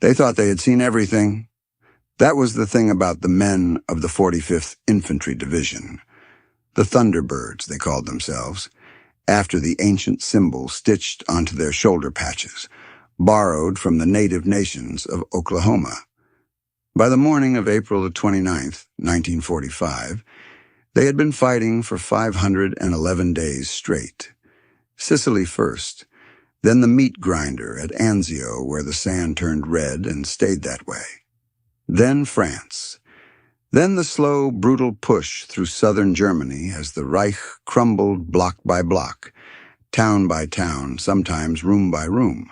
They thought they had seen everything. That was the thing about the men of the 45th Infantry Division. The Thunderbirds, they called themselves, after the ancient symbol stitched onto their shoulder patches, borrowed from the native nations of Oklahoma. By the morning of April the 29th, 1945, they had been fighting for 511 days straight. Sicily first, then the meat grinder at Anzio, where the sand turned red and stayed that way. Then France. Then the slow, brutal push through southern Germany as the Reich crumbled block by block, town by town, sometimes room by room.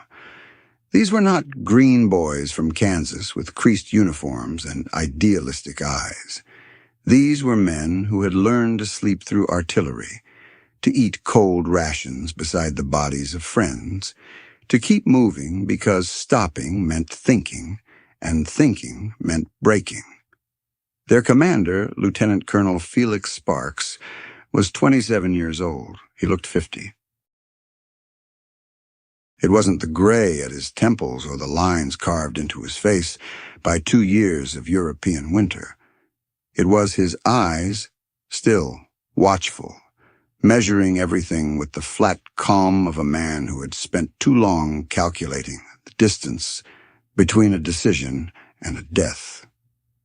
These were not green boys from Kansas with creased uniforms and idealistic eyes. These were men who had learned to sleep through artillery, to eat cold rations beside the bodies of friends, to keep moving because stopping meant thinking, and thinking meant breaking. Their commander, Lieutenant Colonel Felix Sparks, was 27 years old. He looked 50. It wasn't the gray at his temples or the lines carved into his face by 2 years of European winter. It was his eyes, still watchful, measuring everything with the flat calm of a man who had spent too long calculating the distance between a decision and a death.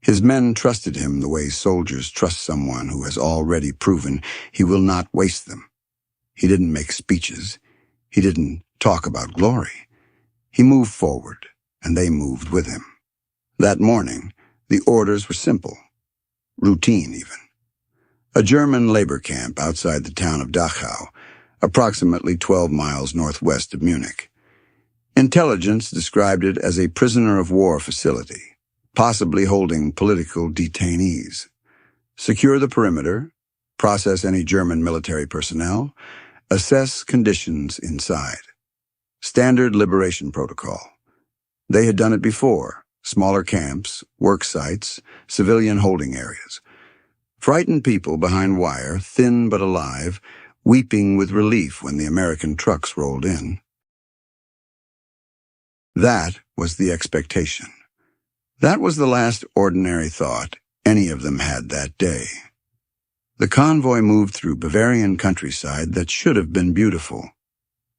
His men trusted him the way soldiers trust someone who has already proven he will not waste them. He didn't make speeches. He didn't talk about glory. He moved forward, and they moved with him. That morning, the orders were simple, routine even. A German labor camp outside the town of Dachau, approximately 12 miles northwest of Munich. Intelligence described it as a prisoner of war facility, possibly holding political detainees. Secure the perimeter, process any German military personnel, assess conditions inside. Standard liberation protocol. They had done it before, smaller camps, work sites, civilian holding areas. Frightened people behind wire, thin but alive, weeping with relief when the American trucks rolled in. That was the expectation. That was the last ordinary thought any of them had that day. The convoy moved through Bavarian countryside that should have been beautiful.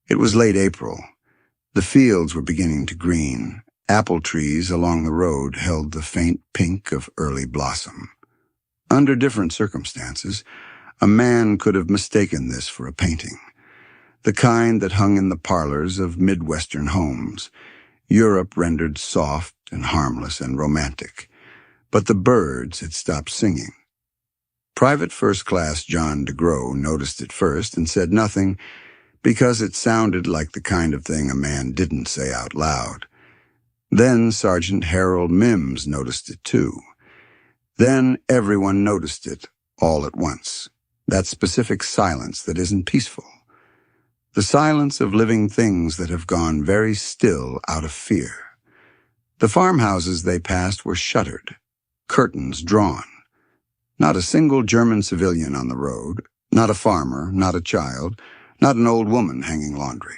It was late April. The fields were beginning to green. Apple trees along the road held the faint pink of early blossom. Under different circumstances, a man could have mistaken this for a painting, the kind that hung in the parlors of Midwestern homes, Europe rendered soft and harmless and romantic. But the birds had stopped singing. Private First Class John DeGrow noticed it first and said nothing because it sounded like the kind of thing a man didn't say out loud. Then Sergeant Harold Mims noticed it too. Then everyone noticed it all at once, that specific silence that isn't peaceful. The silence of living things that have gone very still out of fear. The farmhouses they passed were shuttered, curtains drawn. Not a single German civilian on the road, not a farmer, not a child, not an old woman hanging laundry.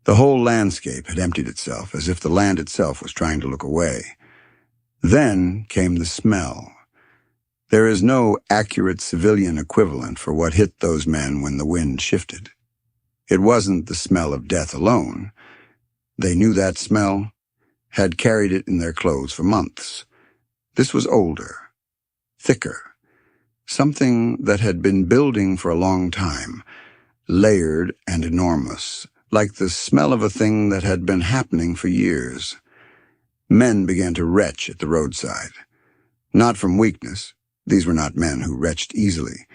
The whole landscape had emptied itself as if the land itself was trying to look away. Then came the smell. There is no accurate civilian equivalent for what hit those men when the wind shifted. It wasn't the smell of death alone. They knew that smell, had carried it in their clothes for months. This was older, thicker, something that had been building for a long time, layered and enormous, like the smell of a thing that had been happening for years. Men began to retch at the roadside. Not from weakness, these were not men who retched easily,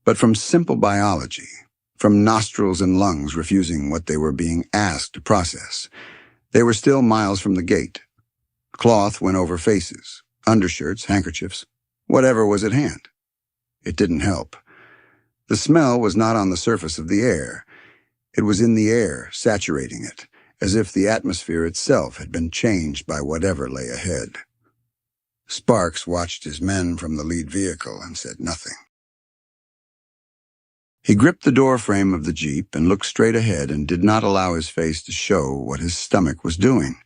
but from simple biology, from nostrils and lungs refusing what they were being asked to process. They were still miles from the gate. Cloth went over faces, undershirts, handkerchiefs, whatever was at hand. It didn't help. The smell was not on the surface of the air. It was in the air, saturating it, as if the atmosphere itself had been changed by whatever lay ahead. Sparks watched his men from the lead vehicle and said nothing. He gripped the door frame of the Jeep and looked straight ahead and did not allow his face to show what his stomach was doing.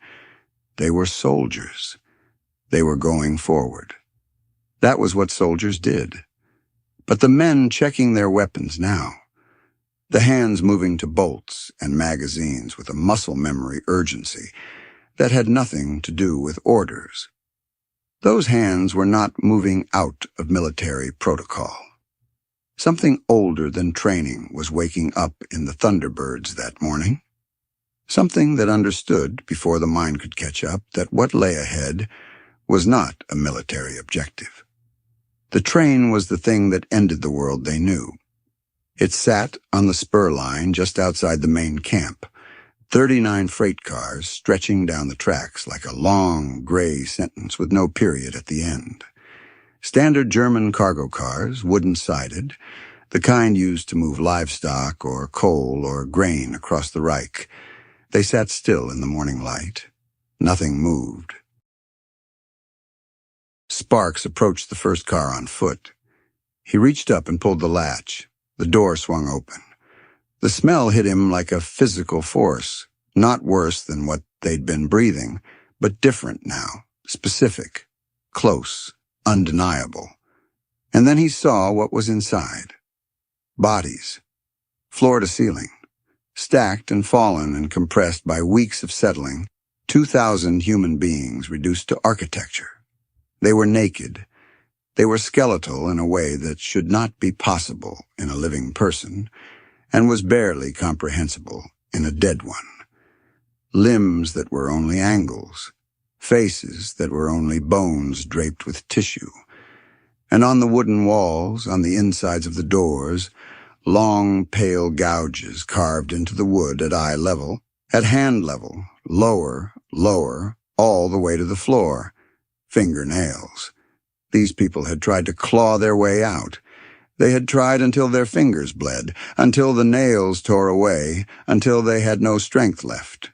They were soldiers. They were going forward. That was what soldiers did. But the men checking their weapons now, the hands moving to bolts and magazines with a muscle memory urgency that had nothing to do with orders. Those hands were not moving out of military protocol. Something older than training was waking up in the Thunderbirds that morning. Something that understood, before the mind could catch up, that what lay ahead was not a military objective. The train was the thing that ended the world they knew. It sat on the spur line just outside the main camp, 39 freight cars stretching down the tracks like a long, gray sentence with no period at the end. Standard German cargo cars, wooden-sided, the kind used to move livestock or coal or grain across the Reich. They sat still in the morning light. Nothing moved. Sparks approached the first car on foot. He reached up and pulled the latch. The door swung open. The smell hit him like a physical force, not worse than what they'd been breathing, but different now, specific, close, undeniable. And then he saw what was inside. Bodies, floor to ceiling, stacked and fallen and compressed by weeks of settling, 2,000 human beings reduced to architecture. They were naked. They were skeletal in a way that should not be possible in a living person, and was barely comprehensible in a dead one. Limbs that were only angles, faces that were only bones draped with tissue, and on the wooden walls, on the insides of the doors, long, pale gouges carved into the wood at eye level, at hand level, lower, lower, all the way to the floor. Fingernails. These people had tried to claw their way out. They had tried until their fingers bled, until the nails tore away, until they had no strength left.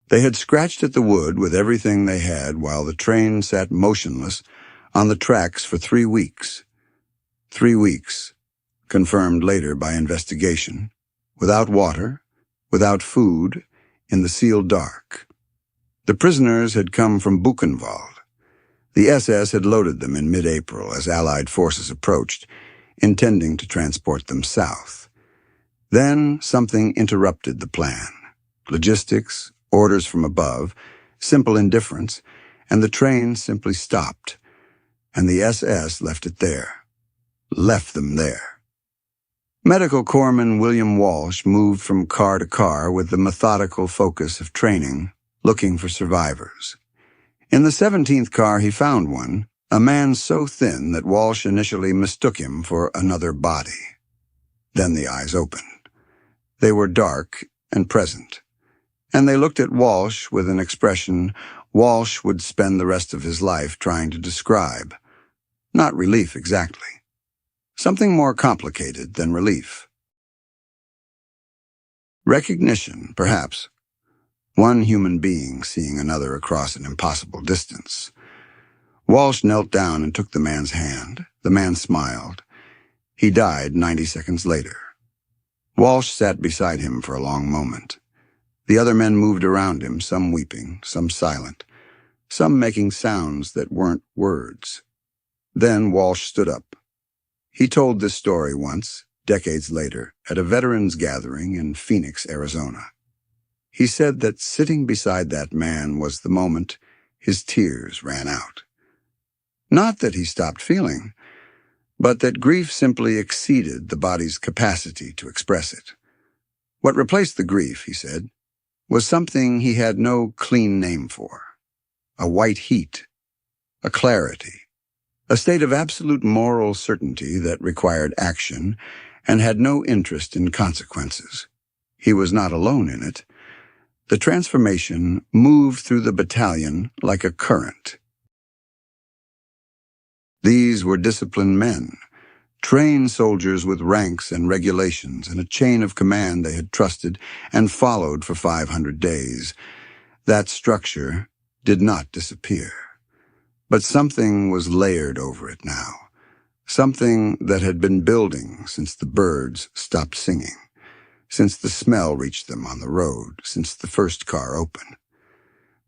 They had scratched at the wood with everything they had while the train sat motionless on the tracks for 3 weeks. 3 weeks, confirmed later by investigation, without water, without food, in the sealed dark. The prisoners had come from Buchenwald. The SS had loaded them in mid-April as Allied forces approached, intending to transport them south. Then something interrupted the plan. Logistics, orders from above, simple indifference, and the train simply stopped, and the SS left it there. Left them there. Medical Corpsman William Walsh moved from car to car with the methodical focus of training, looking for survivors. In the 17th car he found one, a man so thin that Walsh initially mistook him for another body. Then the eyes opened. They were dark and present, and they looked at Walsh with an expression Walsh would spend the rest of his life trying to describe. Not relief exactly. Something more complicated than relief. Recognition, perhaps. One human being seeing another across an impossible distance. Walsh knelt down and took the man's hand. The man smiled. He died 90 seconds later. Walsh sat beside him for a long moment. The other men moved around him, some weeping, some silent, some making sounds that weren't words. Then Walsh stood up. He told this story once, decades later, at a veterans gathering in Phoenix, Arizona. He said that sitting beside that man was the moment his tears ran out. Not that he stopped feeling, but that grief simply exceeded the body's capacity to express it. What replaced the grief, he said, was something he had no clean name for. A white heat, a clarity, a state of absolute moral certainty that required action and had no interest in consequences. He was not alone in it. The transformation moved through the battalion like a current. These were disciplined men, trained soldiers with ranks and regulations and a chain of command they had trusted and followed for 500 days. That structure did not disappear. But something was layered over it now, something that had been building since the birds stopped singing, since the smell reached them on the road, since the first car opened.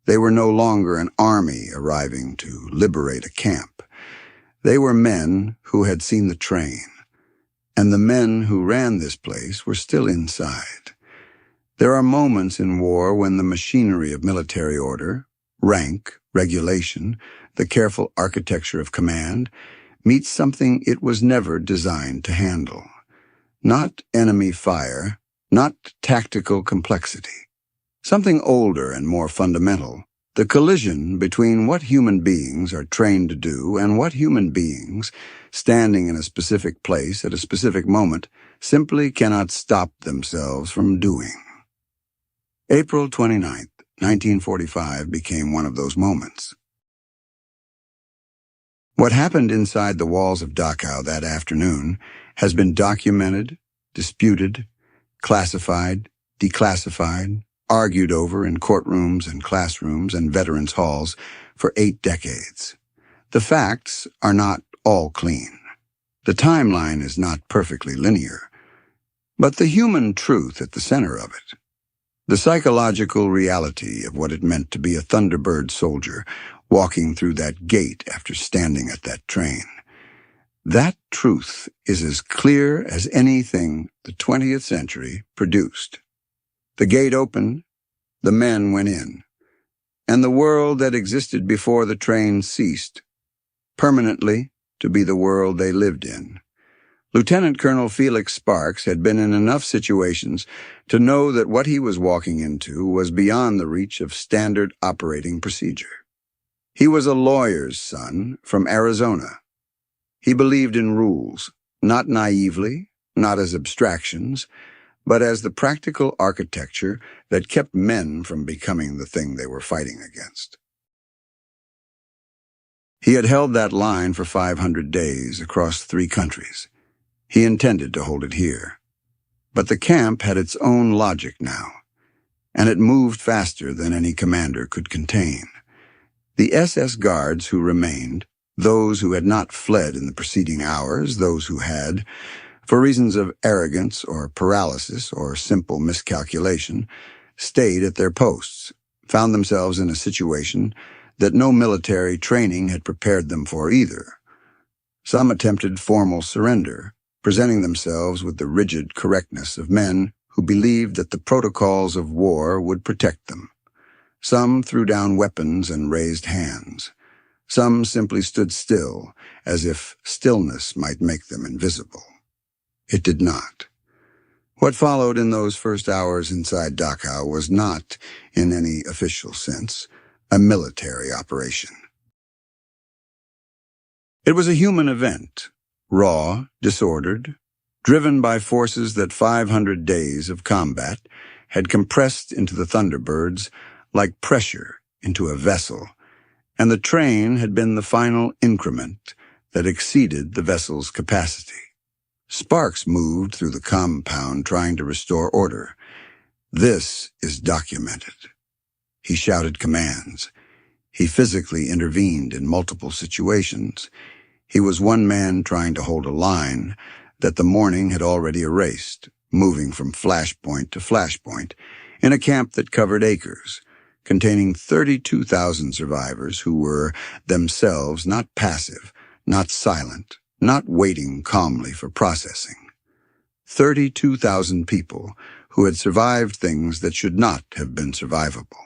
They were no longer an army arriving to liberate a camp. They were men who had seen the train, and the men who ran this place were still inside. There are moments in war when the machinery of military order, rank, regulation, the careful architecture of command, meets something it was never designed to handle. Not enemy fire, not tactical complexity. Something older and more fundamental, the collision between what human beings are trained to do and what human beings, standing in a specific place at a specific moment, simply cannot stop themselves from doing. April 29th, 1945 became one of those moments. What happened inside the walls of Dachau that afternoon has been documented, disputed, classified, declassified, argued over in courtrooms and classrooms and veterans' halls for 8 decades. The facts are not all clean. The timeline is not perfectly linear, but the human truth at the center of it, the psychological reality of what it meant to be a Thunderbird soldier walking through that gate after standing at that train. That truth is as clear as anything the 20th century produced. The gate opened, the men went in, and the world that existed before the train ceased, permanently to be the world they lived in. Lieutenant Colonel Felix Sparks had been in enough situations to know that what he was walking into was beyond the reach of standard operating procedure. He was a lawyer's son from Arizona. He believed in rules, not naively, not as abstractions, but as the practical architecture that kept men from becoming the thing they were fighting against. He had held that line for 500 days across 3 countries. He intended to hold it here. But the camp had its own logic now, and it moved faster than any commander could contain. The SS guards who remained, those who had not fled in the preceding hours, those who had, for reasons of arrogance or paralysis or simple miscalculation, stayed at their posts, found themselves in a situation that no military training had prepared them for either. Some attempted formal surrender, presenting themselves with the rigid correctness of men who believed that the protocols of war would protect them. Some threw down weapons and raised hands. Some simply stood still, as if stillness might make them invisible. It did not. What followed in those first hours inside Dachau was not, in any official sense, a military operation. It was a human event, raw, disordered, driven by forces that 500 days of combat had compressed into the Thunderbirds like pressure into a vessel, and the train had been the final increment that exceeded the vessel's capacity. Sparks moved through the compound trying to restore order. This is documented. He shouted commands. He physically intervened in multiple situations. He was one man trying to hold a line that the morning had already erased, moving from flashpoint to flashpoint in a camp that covered acres, containing 32,000 survivors who were themselves not passive, not silent, not waiting calmly for processing. 32,000 people who had survived things that should not have been survivable.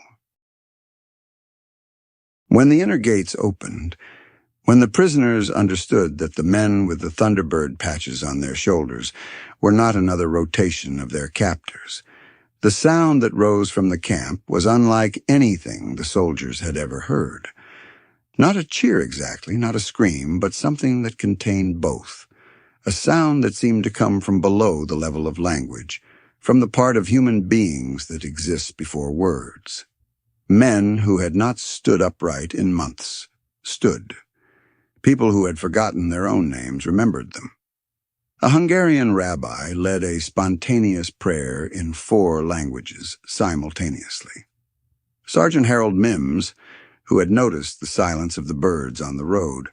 When the inner gates opened, when the prisoners understood that the men with the Thunderbird patches on their shoulders were not another rotation of their captors, the sound that rose from the camp was unlike anything the soldiers had ever heard. Not a cheer exactly, not a scream, but something that contained both. A sound that seemed to come from below the level of language, from the part of human beings that exists before words. Men who had not stood upright in months stood. People who had forgotten their own names remembered them. A Hungarian rabbi led a spontaneous prayer in 4 languages simultaneously. Sergeant Harold Mims, who had noticed the silence of the birds on the road,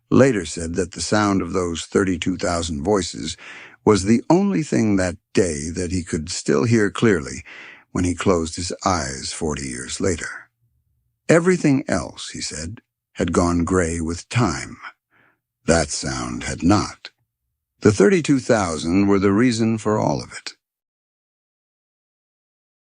later said that the sound of those 32,000 voices was the only thing that day that he could still hear clearly when he closed his eyes 40 years later. Everything else, he said, had gone gray with time. That sound had not. The 32,000 were the reason for all of it.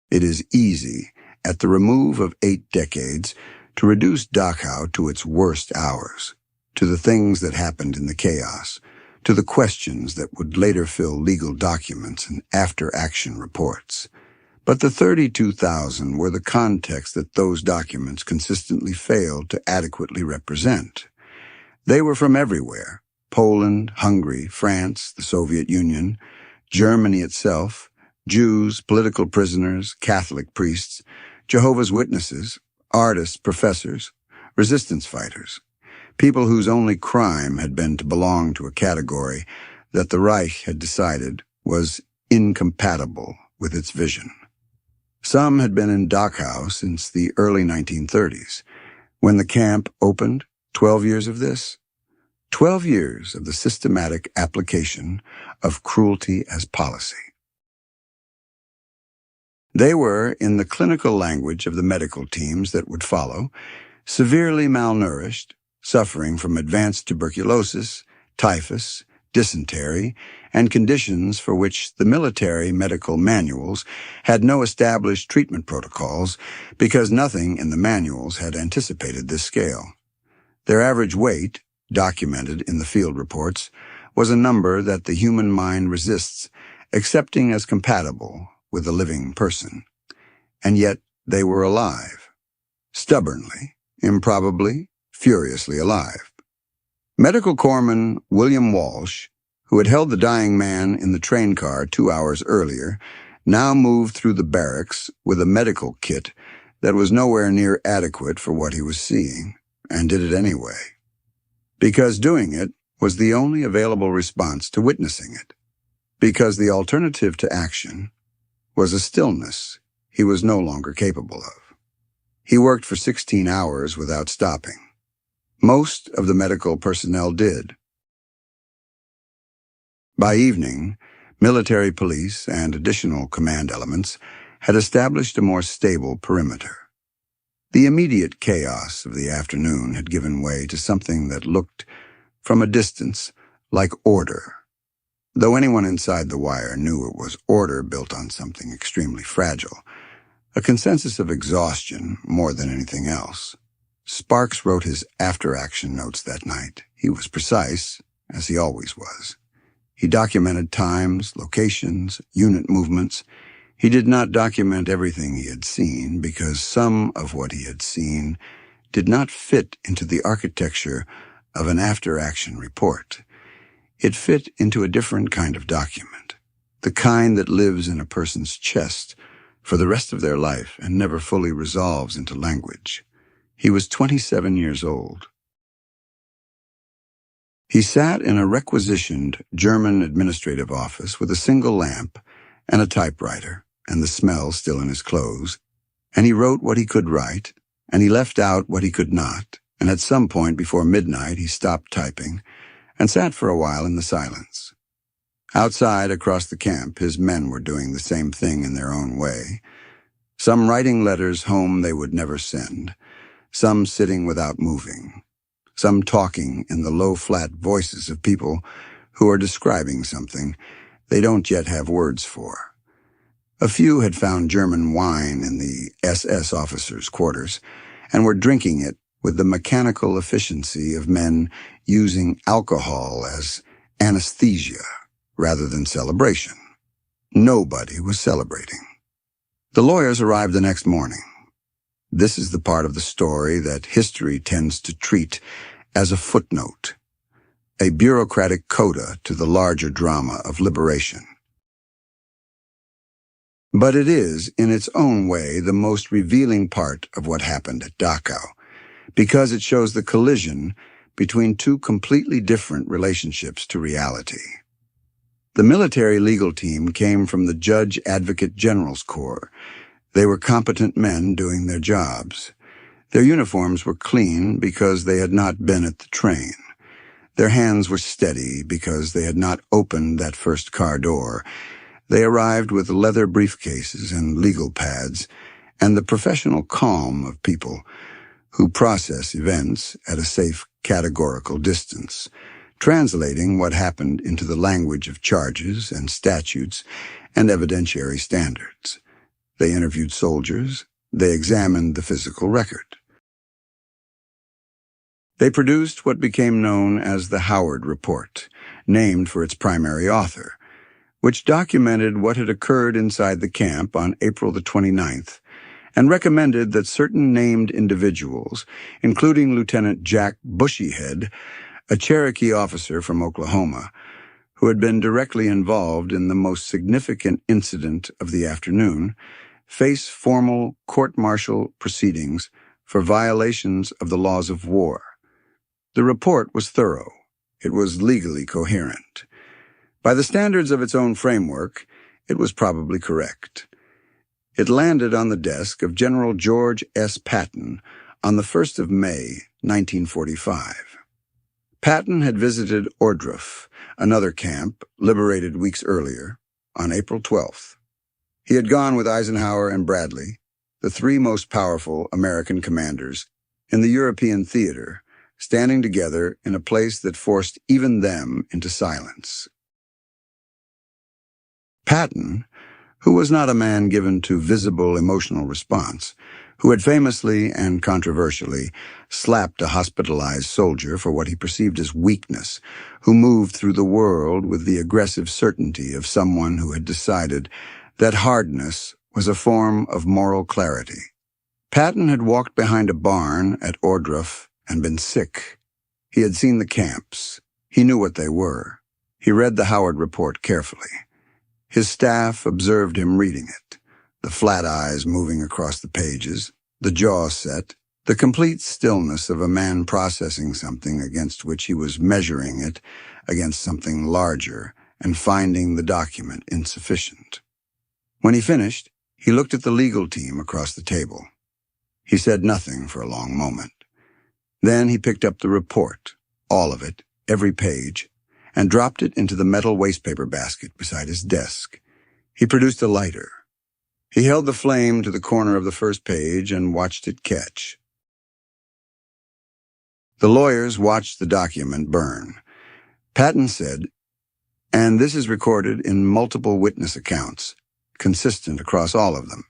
It is easy, at the remove of 8 decades, to reduce Dachau to its worst hours, to the things that happened in the chaos, to the questions that would later fill legal documents and after-action reports. But the 32,000 were the context that those documents consistently failed to adequately represent. They were from everywhere: Poland, Hungary, France, the Soviet Union, Germany itself, Jews, political prisoners, Catholic priests, Jehovah's Witnesses, artists, professors, resistance fighters, people whose only crime had been to belong to a category that the Reich had decided was incompatible with its vision. Some had been in Dachau since the early 1930s. When the camp opened, 12 years of this? 12 years of the systematic application of cruelty as policy. They were, in the clinical language of the medical teams that would follow, severely malnourished, suffering from advanced tuberculosis, typhus, dysentery, and conditions for which the military medical manuals had no established treatment protocols because nothing in the manuals had anticipated this scale. Their average weight, documented in the field reports, was a number that the human mind resists accepting as compatible with a living person. And yet they were alive. Stubbornly, improbably, furiously alive. Medical corpsman William Walsh, who had held the dying man in the train car 2 hours earlier, now moved through the barracks with a medical kit that was nowhere near adequate for what he was seeing, and did it anyway. Because doing it was the only available response to witnessing it. Because the alternative to action was a stillness he was no longer capable of. He worked for 16 hours without stopping. Most of the medical personnel did. By evening, military police and additional command elements had established a more stable perimeter. The immediate chaos of the afternoon had given way to something that looked, from a distance, like order, though anyone inside the wire knew it was order built on something extremely fragile, a consensus of exhaustion more than anything else. Sparks wrote his after-action notes that night. He was precise, as he always was. He documented times, locations, unit movements. He did not document everything he had seen because some of what he had seen did not fit into the architecture of an after-action report. It fit into a different kind of document, the kind that lives in a person's chest for the rest of their life and never fully resolves into language. He was 27 years old. He sat in a requisitioned German administrative office with a single lamp and a typewriter and the smell still in his clothes, and he wrote what he could write, and he left out what he could not, and at some point before midnight he stopped typing and sat for a while in the silence. Outside, across the camp, his men were doing the same thing in their own way. Some writing letters home they would never send, some sitting without moving, some talking in the low, flat voices of people who are describing something they don't yet have words for. A few had found German wine in the SS officers' quarters and were drinking it with the mechanical efficiency of men using alcohol as anesthesia rather than celebration. Nobody was celebrating. The lawyers arrived the next morning. This is the part of the story that history tends to treat as a footnote, a bureaucratic coda to the larger drama of liberation. But it is, in its own way, the most revealing part of what happened at Dachau, because it shows the collision between two completely different relationships to reality. The military legal team came from the Judge Advocate General's Corps. They were competent men doing their jobs. Their uniforms were clean because they had not been at the train. Their hands were steady because they had not opened that first car door. They arrived with leather briefcases and legal pads and the professional calm of people who process events at a safe categorical distance, translating what happened into the language of charges and statutes and evidentiary standards. They interviewed soldiers. They examined the physical record. They produced what became known as the Howard Report, named for its primary author, which documented what had occurred inside the camp on April the 29th, and recommended that certain named individuals, including Lieutenant Jack Bushyhead, a Cherokee officer from Oklahoma, who had been directly involved in the most significant incident of the afternoon, face formal court-martial proceedings for violations of the laws of war. The report was thorough. It was legally coherent. By the standards of its own framework, it was probably correct. It landed on the desk of General George S. Patton on the 1st of May, 1945. Patton had visited Ohrdruf, another camp liberated weeks earlier, on April 12th. He had gone with Eisenhower and Bradley, the three most powerful American commanders, in the European theater, standing together in a place that forced even them into silence. Patton, who was not a man given to visible emotional response, who had famously and controversially slapped a hospitalized soldier for what he perceived as weakness, who moved through the world with the aggressive certainty of someone who had decided that hardness was a form of moral clarity. Patton had walked behind a barn at Ohrdruf and been sick. He had seen the camps. He knew what they were. He read the Howard Report carefully. His staff observed him reading it, the flat eyes moving across the pages, the jaw set, the complete stillness of a man processing something against which he was measuring it against something larger and finding the document insufficient. When he finished, he looked at the legal team across the table. He said nothing for a long moment. Then he picked up the report, all of it, every page, and dropped it into the metal wastepaper basket beside his desk. He produced a lighter. He held the flame to the corner of the first page and watched it catch. The lawyers watched the document burn. Patton said, and this is recorded in multiple witness accounts, consistent across all of them,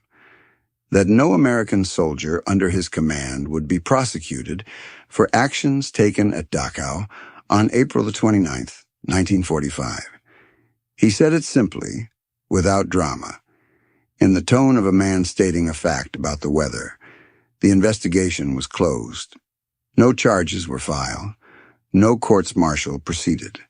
that no American soldier under his command would be prosecuted for actions taken at Dachau on April the 29th, 1945. He said it simply, without drama, in the tone of a man stating a fact about the weather. The investigation was closed. No charges were filed. No courts-martial proceeded.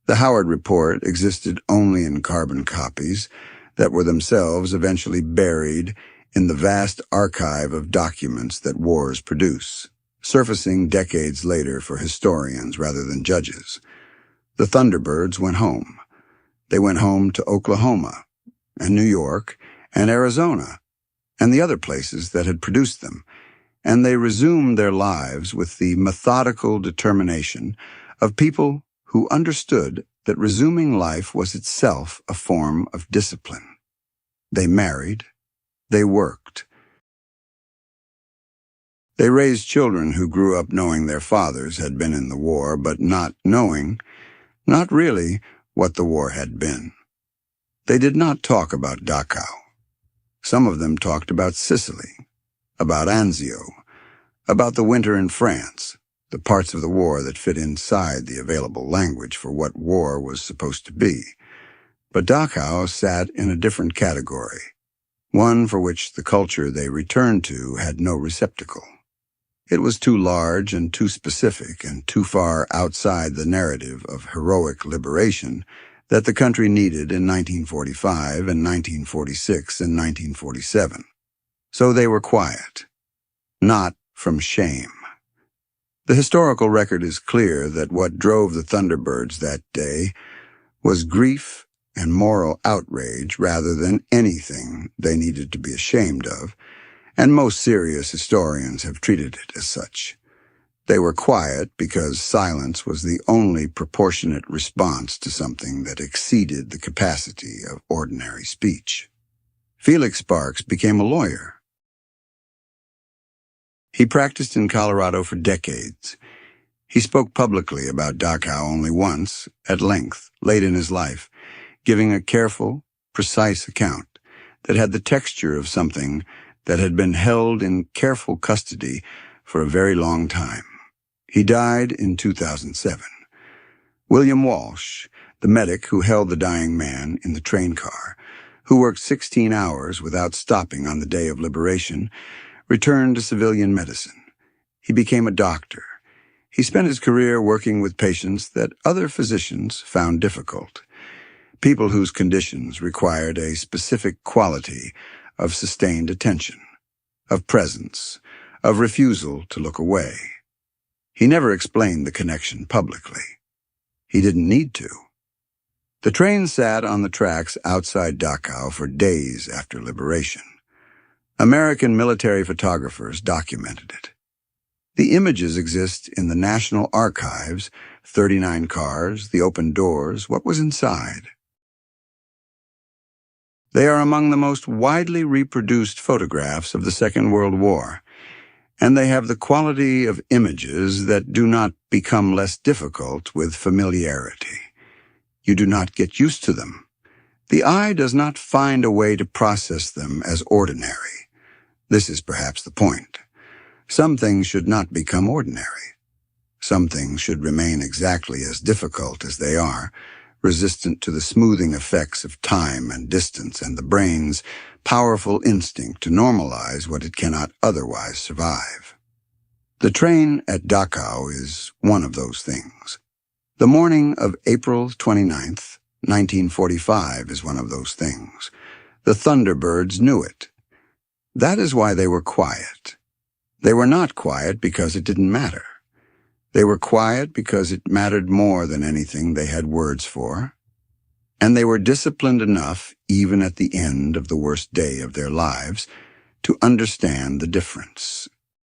The Howard Report existed only in carbon copies that were themselves eventually buried in the vast archive of documents that wars produce, surfacing decades later for historians rather than judges. The Thunderbirds went home. They went home to Oklahoma and New York and Arizona and the other places that had produced them, and they resumed their lives with the methodical determination of people who understood that resuming life was itself a form of discipline. They married. They worked. They raised children who grew up knowing their fathers had been in the war, but not knowing, not really, what the war had been. They did not talk about Dachau. Some of them talked about Sicily, about Anzio, about the winter in France, the parts of the war that fit inside the available language for what war was supposed to be. But Dachau sat in a different category, one for which the culture they returned to had no receptacle. It was too large and too specific and too far outside the narrative of heroic liberation that the country needed in 1945 and 1946 and 1947. So they were quiet, not from shame. The historical record is clear that what drove the Thunderbirds that day was grief and moral outrage rather than anything they needed to be ashamed of, and most serious historians have treated it as such. They were quiet because silence was the only proportionate response to something that exceeded the capacity of ordinary speech. Felix Sparks became a lawyer. He practiced in Colorado for decades. He spoke publicly about Dachau only once, at length, late in his life, giving a careful, precise account that had the texture of something that had been held in careful custody for a very long time. He died in 2007. William Walsh, the medic who held the dying man in the train car, who worked 16 hours without stopping on the day of liberation, returned to civilian medicine. He became a doctor. He spent his career working with patients that other physicians found difficult, people whose conditions required a specific quality of sustained attention, of presence, of refusal to look away. He never explained the connection publicly. He didn't need to. The train sat on the tracks outside Dachau for days after liberation. American military photographers documented it. The images exist in the National Archives, 39 cars, the open doors, what was inside. They are among the most widely reproduced photographs of the Second World War, and they have the quality of images that do not become less difficult with familiarity. You do not get used to them. The eye does not find a way to process them as ordinary. This is perhaps the point. Some things should not become ordinary. Some things should remain exactly as difficult as they are, resistant to the smoothing effects of time and distance and the brain's powerful instinct to normalize what it cannot otherwise survive. The train at Dachau is one of those things. The morning of April 29th, 1945 is one of those things. The Thunderbirds knew it. That is why they were quiet. They were not quiet because it didn't matter. They were quiet because it mattered more than anything they had words for. And they were disciplined enough, even at the end of the worst day of their lives, to understand the difference.